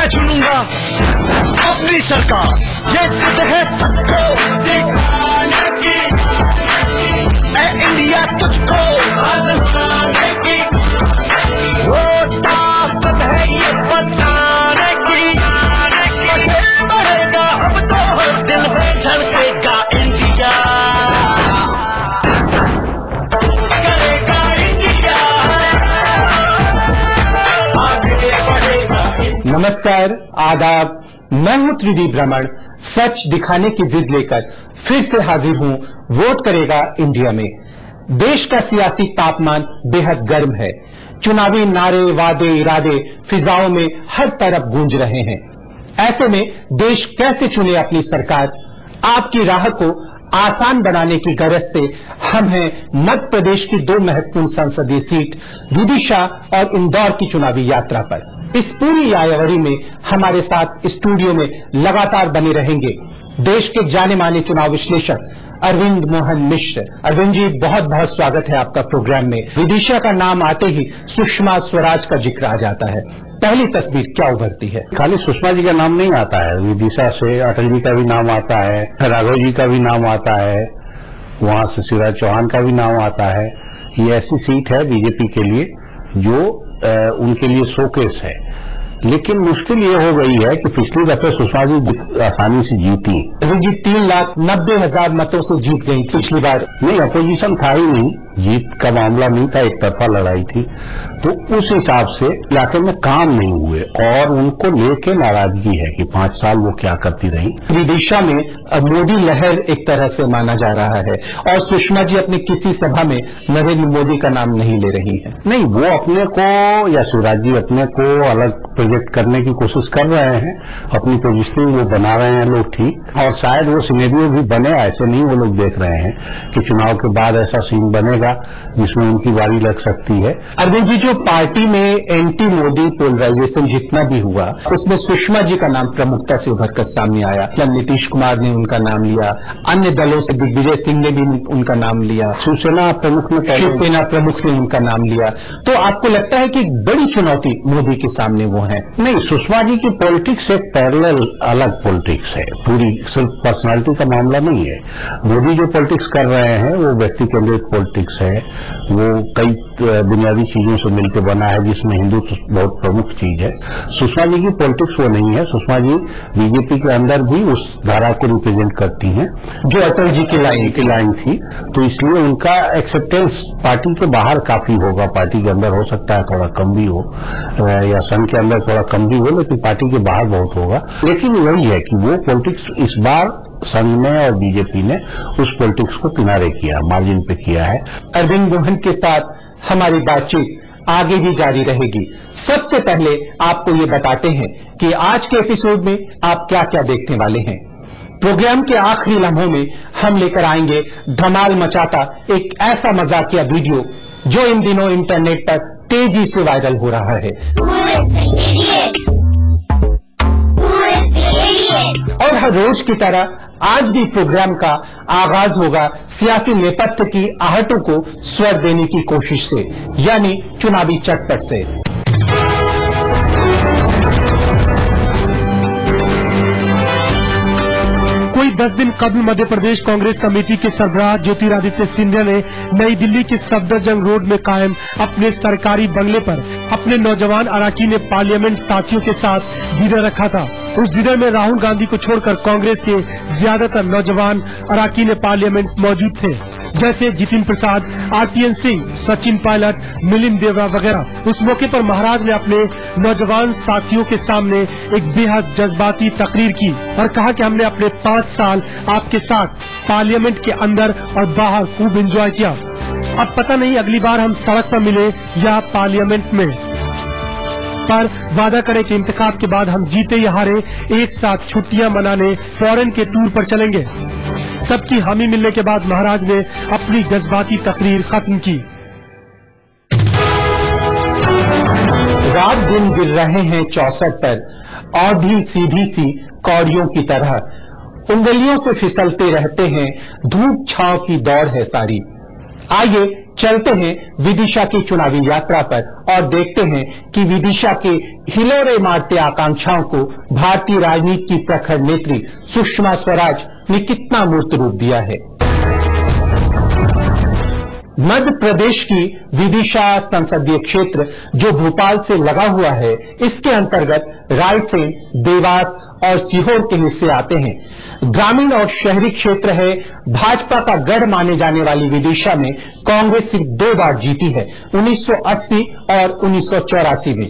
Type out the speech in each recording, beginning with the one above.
मैं चुनूंगा अपनी सरकार। ये जिद है सबको दिखाने की, ऐ इंडिया तुझको आज़माने की। वो ताकत है ये बताने की, दिल बढ़ेगा अब तो हर दिल में धड़केगा इंडिया, करेगा इंडिया, आगे बढ़ेगा। नमस्कार, आदाब। मैं हूं त्रिदी भ्रमण, सच दिखाने की जिद लेकर फिर से हाजिर हूं वोट करेगा इंडिया में। देश का सियासी तापमान बेहद गर्म है। चुनावी नारे, वादे, इरादे फिजाओं में हर तरफ गूंज रहे हैं। ऐसे में देश कैसे चुने अपनी सरकार? आपकी राह को आसान बनाने की गरज से हम हैं मध्य प्रदेश की दो महत्वपूर्ण संसदीय सीट विदिशा और इंदौर की चुनावी यात्रा पर। इस पूरी आयावरी में हमारे साथ स्टूडियो में लगातार बने रहेंगे देश के जाने माने चुनाव विश्लेषक अरविंद मोहन मिश्र। अरविंद जी, बहुत बहुत स्वागत है आपका प्रोग्राम में। विदिशा का नाम आते ही सुषमा स्वराज का जिक्र आ जाता है। पहली तस्वीर क्या उभरती है? खाली सुषमा जी का नाम नहीं आता है, विदिशा से अटल जी का भी नाम आता है, राघव जी का भी नाम आता है, वहां से शिवराज चौहान का भी नाम आता है। ये ऐसी सीट है बीजेपी के लिए जो उनके लिए शोकेस है। लेकिन मुश्किल ये हो गई है कि पिछली दफे सुषमा जी आसानी से जीती। जी 3,90,000 मतों से जीत गई थी पिछली बार। नहीं, अपोजिशन था ही नहीं, जीत का मामला नहीं था, एक तरफा लड़ाई थी। तो उस हिसाब से इलाके में काम नहीं हुए और उनको लेके नाराजगी है कि 5 साल वो क्या करती रही। विदिशा में मोदी लहर एक तरह से माना जा रहा है और सुषमा जी अपनी किसी सभा में नरेंद्र मोदी का नाम नहीं ले रही है। नहीं, वो अपने को या शिवराज जी अपने को अलग प्रोजेक्ट करने की कोशिश कर रहे हैं, अपनी पोजिशनिंग वो बना रहे हैं लोग ठीक, और शायद वो सिनेरियो भी बने। ऐसे नहीं वो लोग देख रहे हैं कि चुनाव के बाद ऐसा सीन बनेगा जिसमें उनकी बारी लग सकती है। अरविंद जी, जो पार्टी में एंटी मोदी पोलराइजेशन जितना भी हुआ उसमें सुषमा जी का नाम प्रमुखता से उभरकर सामने आया। नीतीश कुमार ने उनका नाम लिया, अन्य दलों से दिग्विजय सिंह ने भी उनका नाम लिया, शिवसेना प्रमुख ने उनका नाम लिया। तो आपको लगता है कि बड़ी चुनौती मोदी के सामने वो है? नहीं, सुषमा जी की पॉलिटिक्स एक पैरेलल अलग पॉलिटिक्स है, पूरी सिर्फ पर्सनालिटी का मामला नहीं है। मोदी जो पॉलिटिक्स कर रहे हैं वो व्यक्ति केंद्रित पॉलिटिक्स है, वो कई बुनियादी चीजों से मिलकर बना है जिसमें हिंदुत्व बहुत प्रमुख चीज है। सुषमा जी की पॉलिटिक्स वो नहीं है। सुषमा जी बीजेपी के अंदर भी उस धारा को रिप्रेजेंट करती हैं जो अटल जी की लाइन थी, तो इसलिए उनका एक्सेप्टेंस पार्टी के बाहर काफी होगा। पार्टी के अंदर हो सकता है थोड़ा कम भी हो, या संघ के अंदर थोड़ा कम भी हो, लेकिन पार्टी के बाहर बहुत होगा। लेकिन वही है कि वो पॉलिटिक्स इस बार संघ ने और बीजेपी ने उस पॉलिटिक्स को किनारे किया, मार्जिन पे किया है। अरविंद मोहन के साथ हमारी बातचीत आगे भी जारी रहेगी। सबसे पहले आपको ये बताते हैं कि आज के एपिसोड में आप क्या क्या देखने वाले हैं। प्रोग्राम के आखिरी लम्हों में हम लेकर आएंगे धमाल मचाता एक ऐसा मजाकिया वीडियो जो इन दिनों इंटरनेट पर तेजी से वायरल हो रहा है। और हर रोज की तरह आज भी प्रोग्राम का आगाज होगा सियासी नेपथ्य की आहटों को स्वर देने की कोशिश से, यानी चुनावी चटपट से। कोई 10 दिन कबल मध्य प्रदेश कांग्रेस कमेटी के सरबराह ज्योतिरादित्य सिंधिया ने नई दिल्ली के सफदरजंग रोड में कायम अपने सरकारी बंगले पर अपने नौजवान अराकीन पार्लियामेंट साथियों के साथ डिनर रखा था। उस डिनर में राहुल गांधी को छोड़कर कांग्रेस के ज्यादातर नौजवान अराकीन पार्लियामेंट मौजूद थे, जैसे जितिन प्रसाद, आरपीएन सिंह, सचिन पायलट, मिलिंद देवरा वगैरह। उस मौके पर महाराज ने अपने नौजवान साथियों के सामने एक बेहद जज्बाती तकरीर की और कहा कि हमने अपने 5 साल आपके साथ पार्लियामेंट के अंदर और बाहर खूब एंजॉय किया। अब पता नहीं अगली बार हम सड़क पर मिले या पार्लियामेंट में, पर वादा करें कि इंतखाब के बाद हम जीते या हारे एक साथ छुट्टियां मनाने फॉरेन के टूर पर चलेंगे। सबकी हामी मिलने के बाद महाराज ने अपनी जज्बाती तकरीर खत्म की। रात दिन गिर रहे हैं 64 पर और भी सीधी सी कौड़ियों की तरह, उंगलियों से फिसलते रहते हैं, धूप छांव की दौड़ है सारी। आइए चलते हैं विदिशा की चुनावी यात्रा पर और देखते हैं कि विदिशा के हिलोरे मारते आकांक्षाओं को भारतीय राजनीति की प्रखर नेत्री सुषमा स्वराज ने कितना मूर्त रूप दिया है। मध्य प्रदेश की विदिशा संसदीय क्षेत्र जो भोपाल से लगा हुआ है, इसके अंतर्गत रायसेन, देवास और सीहोर के हिस्से आते हैं। ग्रामीण और शहरी क्षेत्र है। भाजपा का गढ़ माने जाने वाली विदिशा में कांग्रेस सिर्फ 2 बार जीती है, 1980 और 1984 में।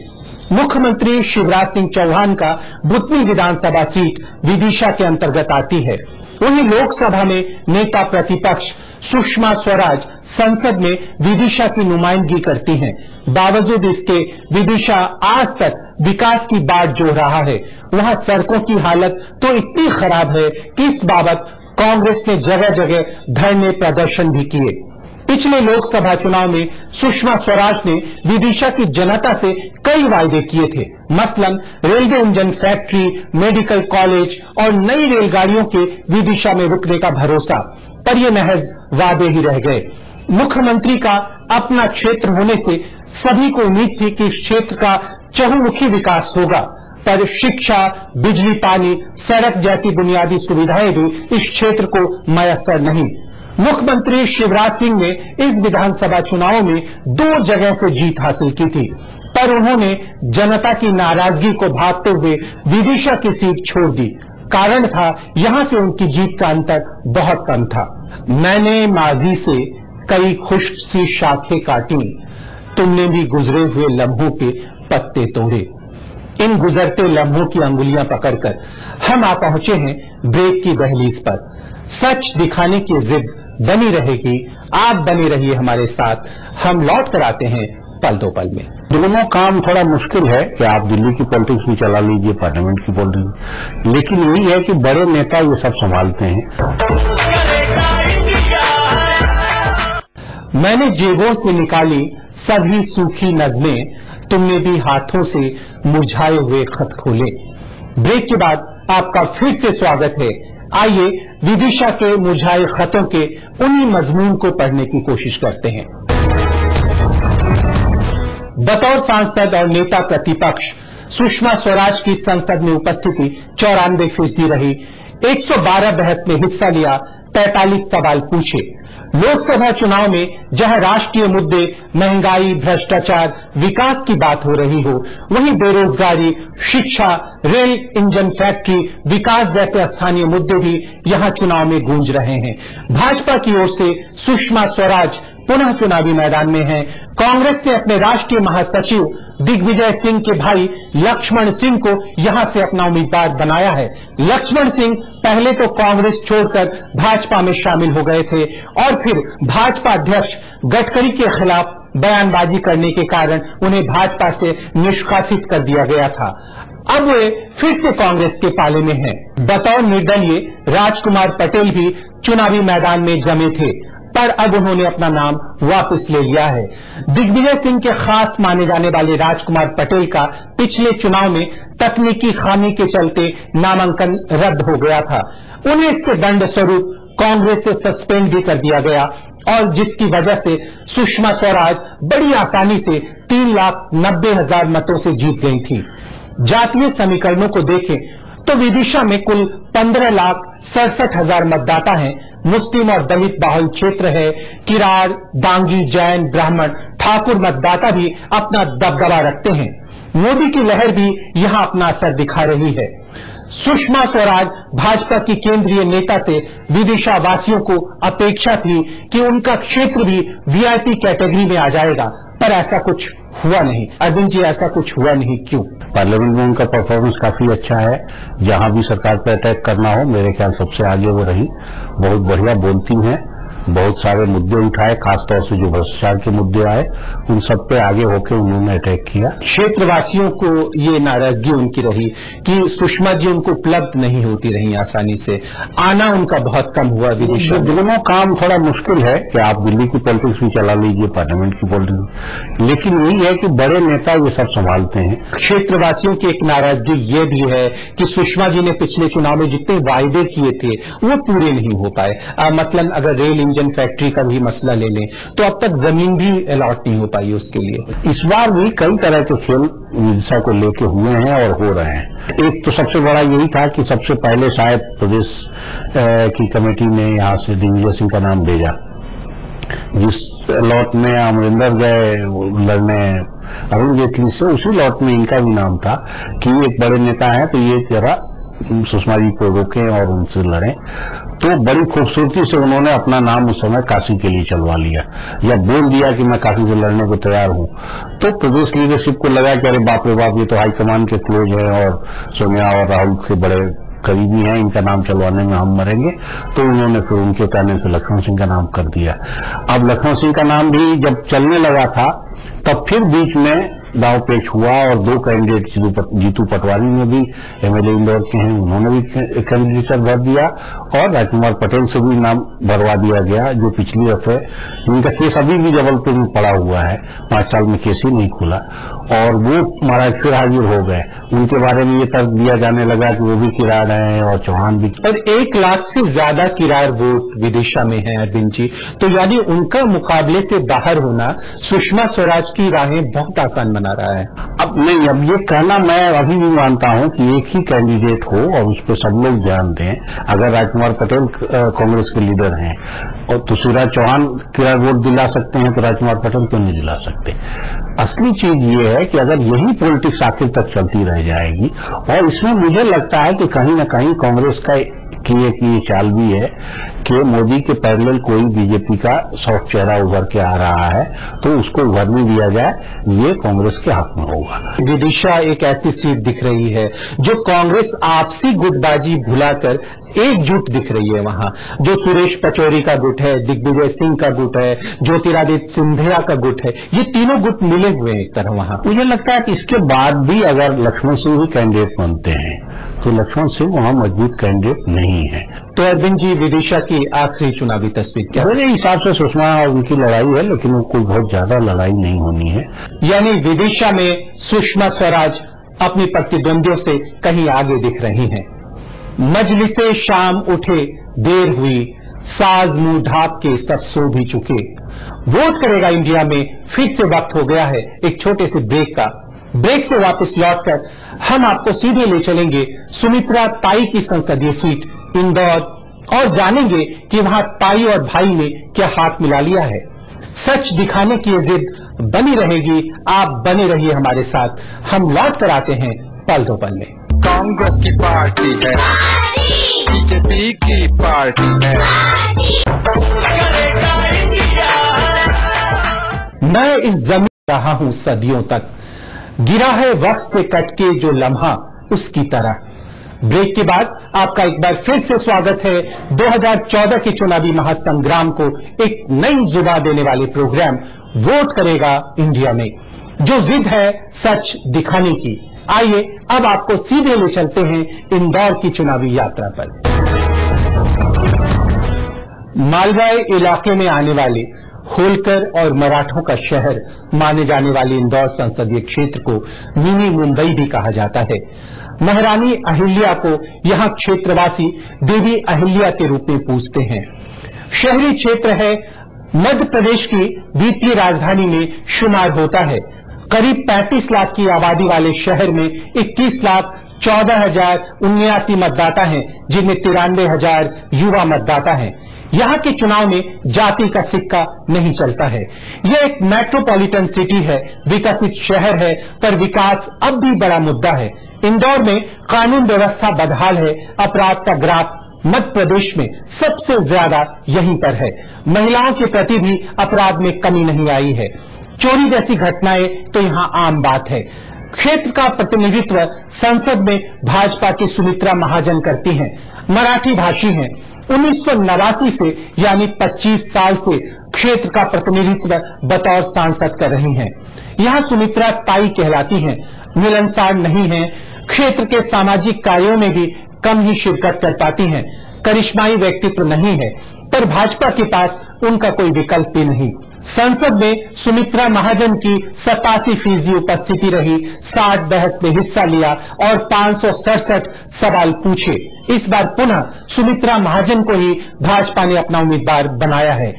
मुख्यमंत्री शिवराज सिंह चौहान का बुधनी विधानसभा सीट विदिशा के अंतर्गत आती है। वहीं लोकसभा में नेता प्रतिपक्ष सुषमा स्वराज संसद में विदिशा की नुमाइंदगी करती हैं। बावजूद इसके विदिशा आज तक विकास की बाट जोड़ रहा है। वहां सड़कों की हालत तो इतनी खराब है कि इस बाबत कांग्रेस ने जगह जगह धरने प्रदर्शन भी किए। पिछले लोकसभा चुनाव में सुषमा स्वराज ने विदिशा की जनता से कई वायदे किए थे, मसलन railway engine factory, medical college और नई रेलगाड़ियों के विदिशा में रुकने का भरोसा, पर ये महज वादे ही रह गए। मुख्यमंत्री का अपना क्षेत्र होने से सभी को उम्मीद थी कि इस क्षेत्र का चहुमुखी विकास होगा, पर शिक्षा, बिजली, पानी, सड़क जैसी बुनियादी सुविधाएं भी इस क्षेत्र को मयसर नहीं। मुख्यमंत्री शिवराज सिंह ने इस विधानसभा चुनाव में 2 जगह से जीत हासिल की थी, पर उन्होंने जनता की नाराजगी को भांपते हुए विदिशा की सीट छोड़ दी। कारण था यहां से उनकी जीत का अंतर बहुत कम था। मैंने माजी से कई खुश्क सी शाखें काटी, तुमने भी गुजरे हुए लम्हों के पत्ते तोड़े। इन गुजरते लम्हों की अंगुलियां पकड़कर हम आ पहुंचे हैं ब्रेक की दहलीज पर। सच दिखाने की जिद बनी रहेगी, आप बने रहिए हमारे साथ। हम लौट कर आते हैं पल दो पल में। दोनों काम थोड़ा मुश्किल है कि आप दिल्ली की पॉलिटिक्स भी चला लीजिए, पार्लियामेंट की पॉलिटिक्स, लेकिन यही है कि बड़े नेता ये सब संभालते हैं। मैंने जेबों से निकाली सभी सूखी नज़में, तुमने भी हाथों से मुरझाए हुए खत खोले। ब्रेक के बाद आपका फिर से स्वागत है। आइए विदिशा के मुरझाए खतों के उन्हीं मजमून को पढ़ने की कोशिश करते हैं। बतौर सांसद और नेता प्रतिपक्ष सुषमा स्वराज की संसद में उपस्थिति 94% रही। 112 बहस में हिस्सा लिया, 43 सवाल पूछे। लोकसभा चुनाव में जहां राष्ट्रीय मुद्दे महंगाई, भ्रष्टाचार, विकास की बात हो रही हो, वहीं बेरोजगारी, शिक्षा, रेल इंजन फैक्ट्री, विकास जैसे स्थानीय मुद्दे भी यहां चुनाव में गूंज रहे हैं। भाजपा की ओर से सुषमा स्वराज पुनः चुनावी मैदान में हैं। कांग्रेस ने अपने राष्ट्रीय महासचिव दिग्विजय सिंह के भाई लक्ष्मण सिंह को यहां से अपना उम्मीदवार बनाया है। लक्ष्मण सिंह पहले तो कांग्रेस छोड़कर भाजपा में शामिल हो गए थे और फिर भाजपा अध्यक्ष गडकरी के खिलाफ बयानबाजी करने के कारण उन्हें भाजपा से निष्कासित कर दिया गया था। अब वे फिर से कांग्रेस के पाले में हैं। बतौर निर्दलीय राजकुमार पटेल भी चुनावी मैदान में जमे थे, पर अब उन्होंने अपना नाम वापस ले लिया है। दिग्विजय सिंह के खास माने जाने वाले राजकुमार पटेल का पिछले चुनाव में तकनीकी खामी के चलते नामांकन रद्द हो गया था। उन्हें इसके दंड स्वरूप कांग्रेस से सस्पेंड भी कर दिया गया और जिसकी वजह से सुषमा स्वराज बड़ी आसानी से 3,90,000 मतों से जीत गई थी। जातीय समीकरणों को देखें तो विदिशा में कुल 15,67,000 मतदाता हैं। मुस्लिम और दलित बाहुल क्षेत्र है। किरार, दांगी, जैन, ब्राह्मण, ठाकुर मतदाता भी अपना दबदबा रखते हैं। मोदी की लहर भी यहां अपना असर दिखा रही है। सुषमा स्वराज भाजपा की केंद्रीय नेता से विदिशा वासियों को अपेक्षा थी कि उनका क्षेत्र भी वीआईपी कैटेगरी में आ जाएगा, पर ऐसा कुछ हुआ नहीं। अरविंद जी, ऐसा कुछ हुआ नहीं, क्यों? पार्लियामेंट में उनका परफॉर्मेंस काफी अच्छा है। जहां भी सरकार पर अटैक करना हो, मेरे ख्याल सबसे आगे वो रही। बहुत बढ़िया बोलती हैं, बहुत सारे मुद्दे उठाए, खासतौर से जो भ्रष्टाचार के मुद्दे आए उन सब पे आगे होकर उन्होंने अटैक किया। क्षेत्रवासियों को ये नाराजगी उनकी रही कि सुषमा जी उनको उपलब्ध नहीं होती रही आसानी से, आना उनका बहुत कम हुआ विदिशा। दोनों काम थोड़ा मुश्किल है कि आप दिल्ली की पॉलिटिक्स भी चला लीजिए, पार्लियामेंट की पॉलिटिक्स, लेकिन यही है कि बड़े नेता ये सब संभालते हैं। क्षेत्रवासियों की एक नाराजगी ये भी है कि सुषमा जी ने पिछले चुनाव में जितने वायदे किए थे वो पूरे नहीं हो पाए। मसलन अगर रेल इंजन फैक्ट्री का भी मसला ले लें तो अब तक जमीन भी अलॉट नहीं हो पाई उसके लिए। इस बार भी कई तरह के खेल विदिशा को लेके हुए हैं और हो रहे हैं। एक तो सबसे बड़ा यही था कि सबसे पहले शायद प्रदेश की कमेटी ने यहां से दिग्विजय सिंह का नाम भेजा, जिस लॉट में अमरिंदर गए लड़ने अरुण जेटली से, उसी लॉट में इनका भी नाम था कि एक बड़े नेता हैं तो ये जरा सुषमा जी को रोकें और उनसे लड़ें। तो बड़ी खूबसूरती से उन्होंने अपना नाम उस समय काशी के लिए चलवा लिया या बोल दिया कि मैं काशी से लड़ने को तैयार हूं। तो प्रदेश लीडरशिप को लगा कि अरे बाप रे बाप, ये तो हाईकमान के क्लोज है और सोनिया और राहुल के बड़े करीबी हैं, इनका नाम चलवाने में हम मरेंगे। तो उन्होंने फिर उनके कहने से लक्ष्मण सिंह का नाम कर दिया। अब लक्ष्मण सिंह का नाम भी जब चलने लगा था तब फिर बीच में दाव पेच हुआ और दो कैंडिडेट, जीतू पटवारी ने भी एमएलए इंदौर के हैं, उन्होंने भी कैंडिडेचर भर दिया और राजकुमार पटेल से भी नाम भरवा दिया गया, जो पिछली दफे जिनका केस अभी भी जबलपुर में पड़ा हुआ है, 5 साल में केस ही नहीं खुला, और वो महाराज फिर हाजिर हो गए। उनके बारे में ये तर्क दिया जाने लगा कि वो भी किराड़ हैं और चौहान भी। और 1 लाख से ज्यादा किराड़ वोट विदिशा में है अरविंद जी, तो यानी उनका मुकाबले से बाहर होना सुषमा स्वराज की राहें बहुत आसान बना रहा है। अब नहीं, अब ये कहना मैं अभी भी मानता हूं कि एक ही कैंडिडेट हो और उस पर सब लोग ध्यान दें। अगर राजकुमार पटेल कांग्रेस के लीडर हैं और तो शिवराज चौहान किराड़ वोट दिला सकते हैं, तो राजकुमार पटेल क्यों नहीं दिला सकते? असली चीज ये है कि अगर यही पॉलिटिक्स आखिर तक चलती रह जाएगी, और इसमें मुझे लगता है कि कहीं न कहीं कांग्रेस का की एक ये चाल भी है कि मोदी के पैरेलल कोई बीजेपी का सॉफ्ट चेहरा उभर के आ रहा है तो उसको उभरने दिया जाए, ये कांग्रेस के हक में होगा। विदिशा एक ऐसी सीट दिख रही है जो कांग्रेस आपसी गुटबाजी भुलाकर एकजुट दिख रही है। वहां जो सुरेश पचौरी का गुट है, दिग्विजय सिंह का गुट है, ज्योतिरादित्य सिंधिया का गुट है, ये तीनों गुट मिले हुए हैं एक तरह वहां। मुझे लगता है कि इसके बाद भी अगर लक्ष्मण सिंह ही कैंडिडेट बनते हैं तो लक्ष्मण सिंह वहां मजबूत कैंडिडेट नहीं है। तो अरविंद जी, विदिशा की आखिरी चुनावी तस्वीर क्या? मेरे हिसाब से सुषमा और उनकी लड़ाई है, लेकिन वो कोई बहुत ज्यादा लड़ाई नहीं होनी है। यानी विदिशा में सुषमा स्वराज अपनी प्रतिद्वंदियों से कहीं आगे दिख रही हैं। मजलिसे शाम उठे देर हुई, साज मुंह ढाक के सब सो भी चुके। वोट करेगा इंडिया में फिर से वक्त हो गया है एक छोटे से ब्रेक का। ब्रेक से वापस लौटकर हम आपको सीधे ले चलेंगे सुमित्रा ताई की संसदीय सीट इंदौर और जानेंगे कि वहां ताई और भाई ने क्या हाथ मिला लिया है। सच दिखाने की जिद बनी रहेगी, आप बने रहिए हमारे साथ। हम लौट कर आते हैं पल दो पल में। कांग्रेस की पार्टी है, बीजेपी की पार्टी है। करेगा इंडिया। मैं इस जमीन रहा हूं सदियों तक, गिरा है वक्त से कटके जो लम्हा उसकी तरह। ब्रेक के बाद आपका एक बार फिर से स्वागत है 2014 के चुनावी महासंग्राम को एक नई जुबा देने वाले प्रोग्राम वोट करेगा इंडिया में, जो जिद है सच दिखाने की। आइए अब आपको सीधे ले चलते हैं इंदौर की चुनावी यात्रा पर। मालवाई इलाके में आने वाले होलकर और मराठों का शहर माने जाने वाले इंदौर संसदीय क्षेत्र को मिनी मुंबई भी कहा जाता है। महारानी अहिल्या को यहां क्षेत्रवासी देवी अहिल्या के रूप में पूजते हैं। शहरी क्षेत्र है, मध्य प्रदेश की द्वितीय राजधानी में शुमार होता है। करीब 35 लाख की आबादी वाले शहर में 21,14,079 मतदाता हैं, जिनमें 93,000 युवा मतदाता हैं। यहां के चुनाव में जाति का सिक्का नहीं चलता है। यह एक मेट्रोपॉलिटन सिटी है, विकसित शहर है, पर विकास अब भी बड़ा मुद्दा है। इंदौर में कानून व्यवस्था बदहाल है। अपराध का ग्राफ मध्य प्रदेश में सबसे ज्यादा यहीं पर है। महिलाओं के प्रति भी अपराध में कमी नहीं आई है। चोरी जैसी घटनाएं तो यहां आम बात है। क्षेत्र का प्रतिनिधित्व संसद में भाजपा की सुमित्रा महाजन करती हैं। मराठी भाषी हैं। 1989 से यानी 25 साल से क्षेत्र का प्रतिनिधित्व बतौर सांसद कर रही हैं। यहां सुमित्रा ताई कहलाती हैं। मिलनसार नहीं हैं। क्षेत्र के सामाजिक कार्यों में भी कम ही शिरकत कर पाती हैं। करिश्माई व्यक्तित्व नहीं है, पर भाजपा के पास उनका कोई विकल्प भी नहीं। संसद में सुमित्रा महाजन की 87% उपस्थिति रही, 60 बहस में हिस्सा लिया और 567 सवाल पूछे। इस बार पुनः सुमित्रा महाजन को ही भाजपा ने अपना उम्मीदवार बनाया है।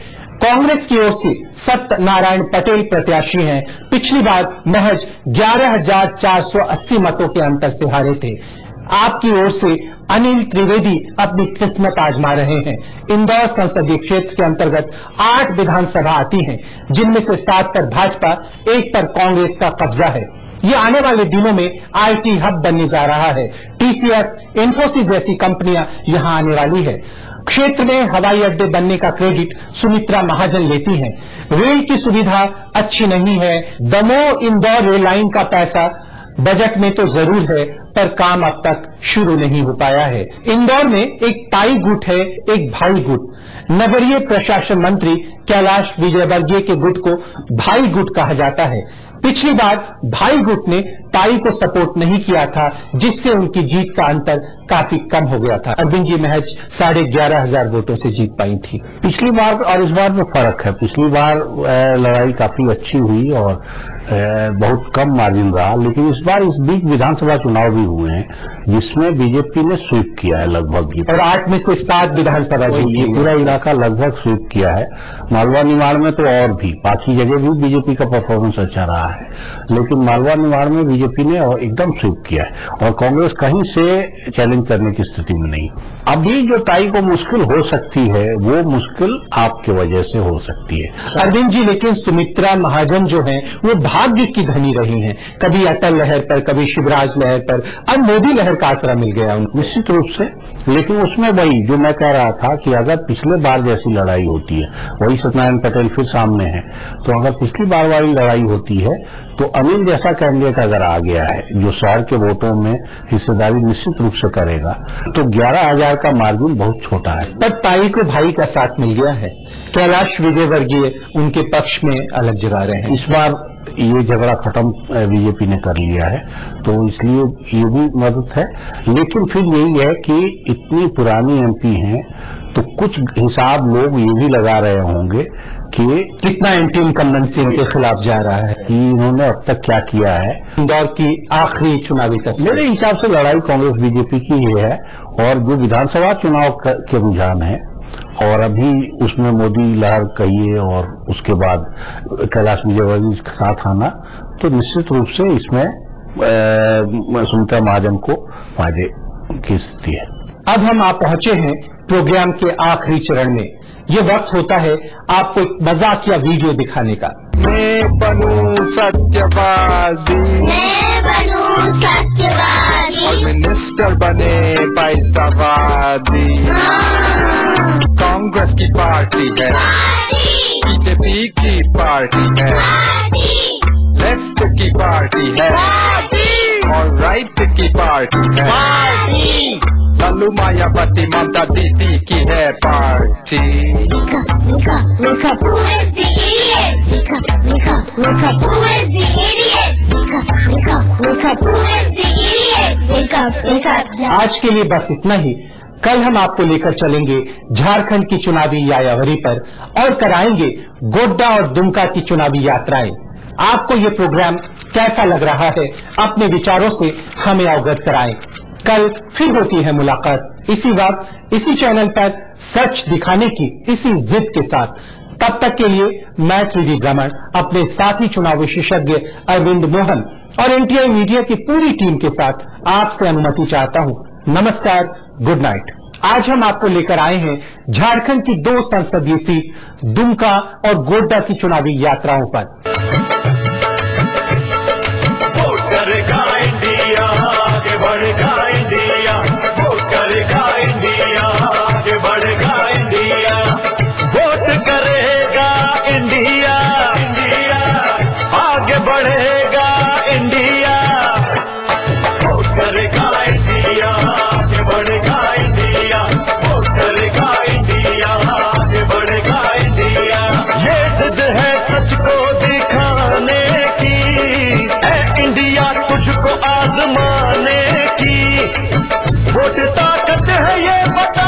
कांग्रेस की ओर से सत्यनारायण पटेल प्रत्याशी हैं। पिछली बार महज 11,480 मतों के अंतर से हारे थे। आपकी ओर से अनिल त्रिवेदी अपनी किस्मत आजमा रहे हैं। इंदौर संसदीय क्षेत्र के अंतर्गत 8 विधानसभा आती हैं, जिनमें से 7 पर भाजपा, 1 पर कांग्रेस का कब्जा है। ये आने वाले दिनों में आईटी हब बनने जा रहा है। टीसीएस, इंफोसिस जैसी कंपनियां यहां आने वाली है। क्षेत्र में हवाई अड्डे बनने का क्रेडिट सुमित्रा महाजन लेती हैं। रेल की सुविधा अच्छी नहीं है। दमोह इंदौर रेल लाइन का पैसा बजट में तो जरूर है, पर काम अब तक शुरू नहीं हो पाया है। इंदौर में एक ताई गुट है, एक भाई गुट। नगरीय प्रशासन मंत्री कैलाश विजयवर्गीय के गुट को भाई गुट कहा जाता है। पिछली बार भाई गुट ने ताई को सपोर्ट नहीं किया था, जिससे उनकी जीत का अंतर काफी कम हो गया था। अरविंद जी महज 11,500 वोटों से जीत पाई थी। पिछली बार और इस बार में फर्क है। पिछली बार लड़ाई काफी अच्छी हुई और बहुत कम मार्जिन रहा, लेकिन इस बार इस बीच विधानसभा चुनाव भी हुए हैं, जिसमें बीजेपी ने स्वीप किया है लगभग, और 8 में से 7 विधानसभा ये पूरा इलाका लगभग स्वीप किया है। मालवा निमाड़ में तो और भी, बाकी जगह भी बीजेपी का परफॉर्मेंस अच्छा रहा है, लेकिन मालवा निमाड़ में बीजेपी ने एकदम स्वीप किया है और कांग्रेस कहीं से चैलेंज करने की स्थिति में नहीं। अभी जो ताई को मुश्किल हो सकती है, वो मुश्किल आपके वजह से हो सकती है। अरविंद जी, लेकिन सुमित्रा महाजन जो हैं, वो भाग्य की धनी रही हैं। कभी अटल लहर पर, कभी शिवराज लहर पर, अब मोदी लहर का आसरा मिल गया उनको। निश्चित रूप से, लेकिन उसमें वही जो मैं कह रहा था कि अगर पिछले बार जैसी लड़ाई होती है, वही सत्यनारायण पटेल फिर सामने है, तो अगर पिछली बार वाली लड़ाई होती है तो अनिल जैसा कैंडिडेट अगर आ गया है जो शहर के वोटों में हिस्सेदारी निश्चित रूप से करेगा, तो 11,000 का मार्जिन बहुत छोटा है। पर ताई को भाई का साथ मिल गया है। कैलाश विजयवर्गीय उनके पक्ष में अलग जगा रहे हैं। इस बार ये झगड़ा खत्म बीजेपी ने कर लिया है, तो इसलिए ये भी मदद है। लेकिन फिर यही है कि इतनी पुरानी एमपी हैं, तो कुछ हिसाब लोग ये भी लगा रहे होंगे कि कितना एंटी इनकम्बेंसी इनके खिलाफ जा रहा है, कि इन्होंने अब तक क्या किया है। इंदौर की आखिरी चुनावी तस्वीर, मेरे हिसाब से लड़ाई कांग्रेस बीजेपी की ही है, और जो विधानसभा चुनाव के रुझान है, और अभी उसमें मोदी लहर कहिए और उसके बाद कैलाश विजयवर्गीय के साथ आना, तो निश्चित रूप से इसमें सुमित्रा महाजन को फायदे की स्थिति है। अब हम आप पहुंचे हैं प्रोग्राम के आखिरी चरण में। ये वक्त होता है आपको एक मजाकिया वीडियो दिखाने का। मैं बनूं सत्यवादी, मैं बनूं सत्यवादी, और मिनिस्टर बने पैसावादी। कांग्रेस की पार्टी है, बीजेपी की पार्टी है, लेफ्ट की पार्टी है और राइट की पार्टी है। लालू मायावती ममता दीदी की है party. Who is the idiot? Who is the idiot? Who is the idiot? आज के लिए बस इतना ही। कल हम आपको लेकर चलेंगे झारखंड की चुनावी यायावरी पर और कराएंगे गोड्डा और दुमका की चुनावी यात्राएं। आपको ये प्रोग्राम कैसा लग रहा है, अपने विचारों से हमें अवगत कराएं। कल फिर होती है मुलाकात इसी वक्त, इसी चैनल पर, सच दिखाने की इसी जिद के साथ। तब तक के लिए मैं 3D भ्रमण अपने साथी चुनाव विशेषज्ञ अरविंद मोहन और एनटीआई मीडिया की पूरी टीम के साथ आपसे अनुमति चाहता हूं। नमस्कार, गुड नाइट। आज हम आपको लेकर आए हैं झारखंड की 2 संसदीय सीट दुमका और गोड्डा की चुनावी यात्राओं पर। वोट करेगा इंडिया, आगे बढ़ेगा इंडिया। वोट करेगा इंडिया, आगे बढ़ेगा इंडिया। वोट करेगा इंडिया, इंडिया आगे बढ़ेगा इंडिया। वोट करेगा इंडिया, आगे बढ़ेगा इंडिया। वोट करेगा इंडिया, आगे बढ़ेगा इंडिया। ये जिद है सच को दिखाने की, है इंडिया तुझको आजमाने की। वोट ताकत है ये बता